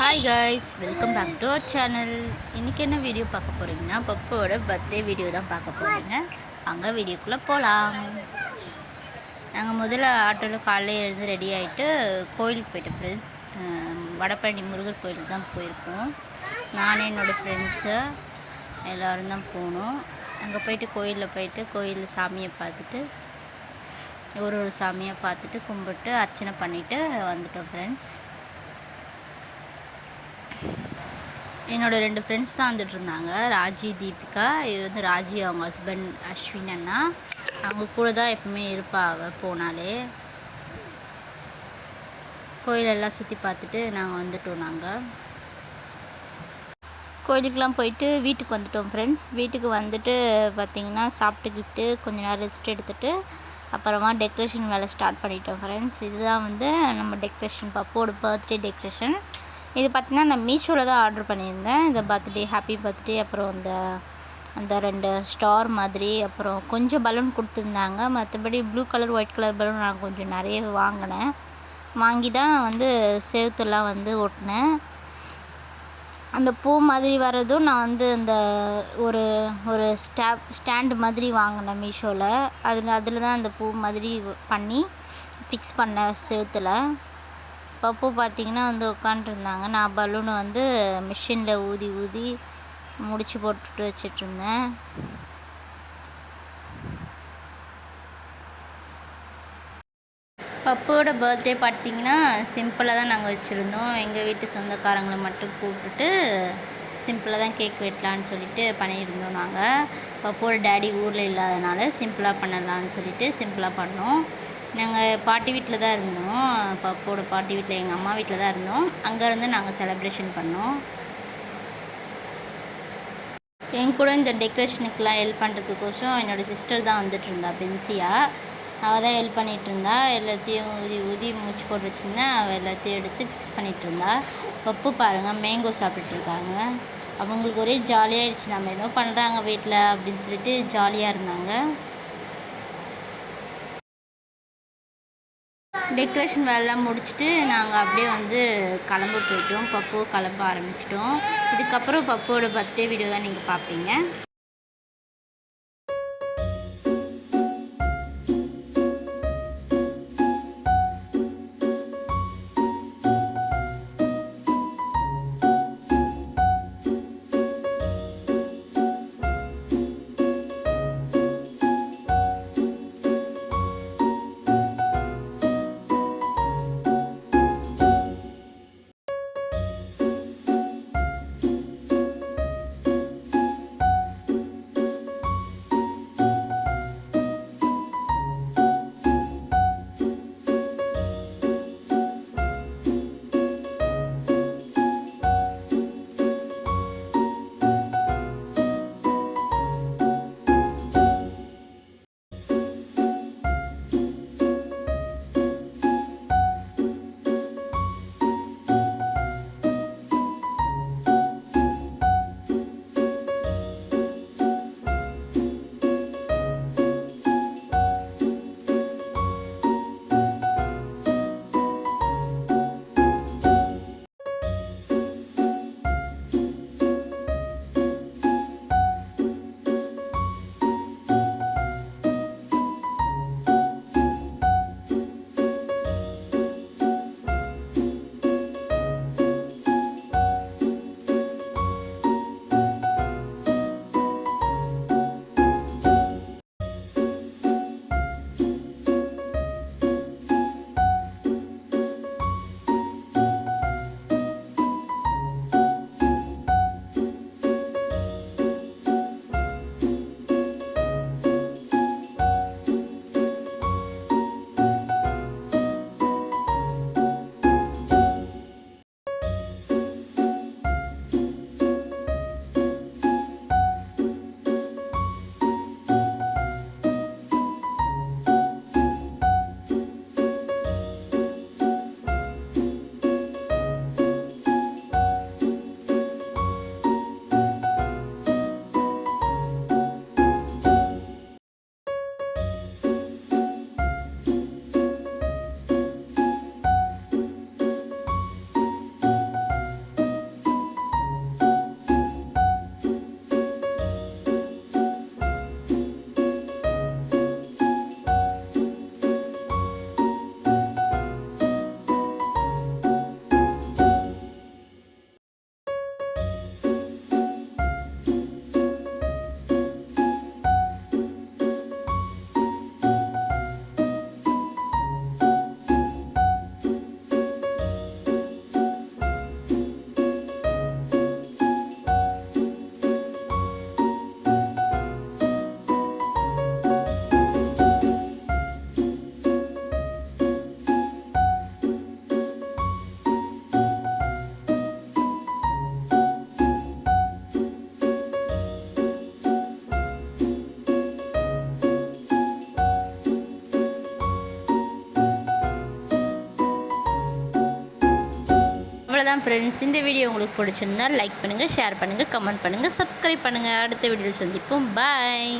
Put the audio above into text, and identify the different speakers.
Speaker 1: Hi guys, welcome back to our channel. இன்றைக்கி என்ன video பார்க்க போகிறீங்கன்னா, பப்போட பர்த்டே வீடியோ தான் பார்க்க போகிறீங்க. அங்கே வீடியோக்குள்ளே போகலாம். நாங்கள் முதல்ல ஆட்டோவில் காலையில் எழுந்து ரெடி ஆகிட்டு கோயிலுக்கு போய்ட்டு ஃப்ரெண்ட்ஸ், வடபழனி முருகர் கோயிலுக்கு தான் போயிருக்கோம். நானே என்னோடய ஃப்ரெண்ட்ஸு எல்லோரும் தான் போனோம். அங்கே போய்ட்டு கோயிலில் சாமியை பார்த்துட்டு ஒரு சாமியை பார்த்துட்டு கும்பிட்டு அர்ச்சனை பண்ணிவிட்டு வந்துட்டோம் ஃப்ரெண்ட்ஸ். என்னோடய 2 ஃப்ரெண்ட்ஸ் தான் வந்துட்டு இருந்தாங்க, ராஜி, தீபிகா. இது வந்து ராஜி அவங்க ஹஸ்பண்ட் அஸ்வின் அண்ணா. அவங்க கூட தான் எப்பவுமே இருப்பா அவள் போனாலே. கோயிலெல்லாம் சுற்றி பார்த்துட்டு நாங்கள் வந்துட்டோம். கோயிலுக்கெலாம் போயிட்டு வீட்டுக்கு வந்துட்டோம் ஃப்ரெண்ட்ஸ். வீட்டுக்கு வந்துட்டு பார்த்திங்கன்னா சாப்பிட்டுக்கிட்டு கொஞ்ச நேரம் ரெஸ்ட் எடுத்துகிட்டு அப்புறமா டெக்கரேஷன் வேலை ஸ்டார்ட் பண்ணிட்டோம் ஃப்ரெண்ட்ஸ். இதுதான் வந்து நம்ம டெக்கரேஷன், பப்போட பர்த்டே டெக்கரேஷன். இது பார்த்திங்கன்னா நான் மீஷோவில் தான் ஆர்டர் பண்ணியிருந்தேன். இந்த பர்த்டே, ஹாப்பி பர்த்டே, அப்புறம் அந்த 2 ஸ்டார் மாதிரி, அப்புறம் கொஞ்சம் பலூன் கொடுத்துருந்தாங்க. மற்றபடி blue colour, white colour balloon நான் கொஞ்சம் நிறைய வாங்கி தான் வந்து செவுத்துலாம் வந்து ஒட்டினேன். அந்த பூ மாதிரி வர்றதும் நான் வந்து அந்த ஒரு ஸ்டாண்டு மாதிரி வாங்கினேன் மீஷோவில். அதில் தான் அந்த பூ மாதிரி பண்ணி ஃபிக்ஸ் பண்ணேன் செவுத்தில். பப்பு பார்த்திங்கன்னா வந்து உட்காண்ட்ருந்தாங்க. நான் பலூனை வந்து மிஷினில் ஊதி முடிச்சு போட்டுட்டு வச்சிட்ருந்தேன். பப்புவோட பர்த்டே பார்த்திங்கன்னா சிம்பிளாக தான் நாங்கள் வச்சுருந்தோம். எங்கள் வீட்டு சொந்தக்காரங்களை மட்டும் கூப்பிட்டுட்டு சிம்பிளாக தான் கேக் வெட்டலான்னு சொல்லிட்டு பண்ணியிருந்தோம். நாங்கள் பப்புவோட டேடி ஊரில் இல்லாதனால சிம்பிளாக பண்ணலான்னு சொல்லிட்டு சிம்பிளாக பண்ணோம். நாங்கள் பாட்டி வீட்டில் தான் இருந்தோம். பப்போட பாட்டி வீட்டில், எங்கள் அம்மா வீட்டில் தான் இருந்தோம். அங்கேருந்து நாங்கள் செலிப்ரேஷன் பண்ணோம். என் கூட இந்த டெக்கரேஷனுக்கெலாம் ஹெல்ப் பண்ணுறதுக்கோசம் என்னோடய சிஸ்டர் தான் வந்துட்டு இருந்தா, பென்சியா. அவள் தான் ஹெல்ப் பண்ணிகிட்ருந்தா. எல்லாத்தையும் ஊதி மூச்சு போட்டு வச்சுருந்தேன். அவள் எல்லாத்தையும் எடுத்து ஃபிக்ஸ் பண்ணிகிட்ருந்தா. பப்பு பாருங்கள், மேங்கோ சாப்பிட்டுட்ருக்காங்க. அவங்களுக்கு ஒரே ஜாலியாகிடுச்சு, நம்ம என்ன பண்ணுறாங்க வீட்டில் அப்படின்னு சொல்லிட்டு ஜாலியாக இருந்தாங்க. டெக்கரேஷன் வேலைலாம் முடிச்சுட்டு நாங்கள் அப்படியே வந்து போயிட்டோம். பப்பு கிளம்ப ஆரம்பிச்சிட்டோம். இதுக்கப்புறம் பப்புவோட பர்த்டே வீடியோ தான் நீங்கள் பார்ப்பீங்க. அவ்வளோதான் ஃப்ரெண்ட்ஸ். இந்த வீடியோ உங்களுக்கு பிடிச்சிருந்தா லைக் பண்ணுங்கள், ஷேர் பண்ணுங்கள், கமெண்ட் பண்ணுங்கள், சப்ஸ்கிரைப் பண்ணுங்கள். அடுத்த வீடியோவில் சந்திப்போம். பாய்.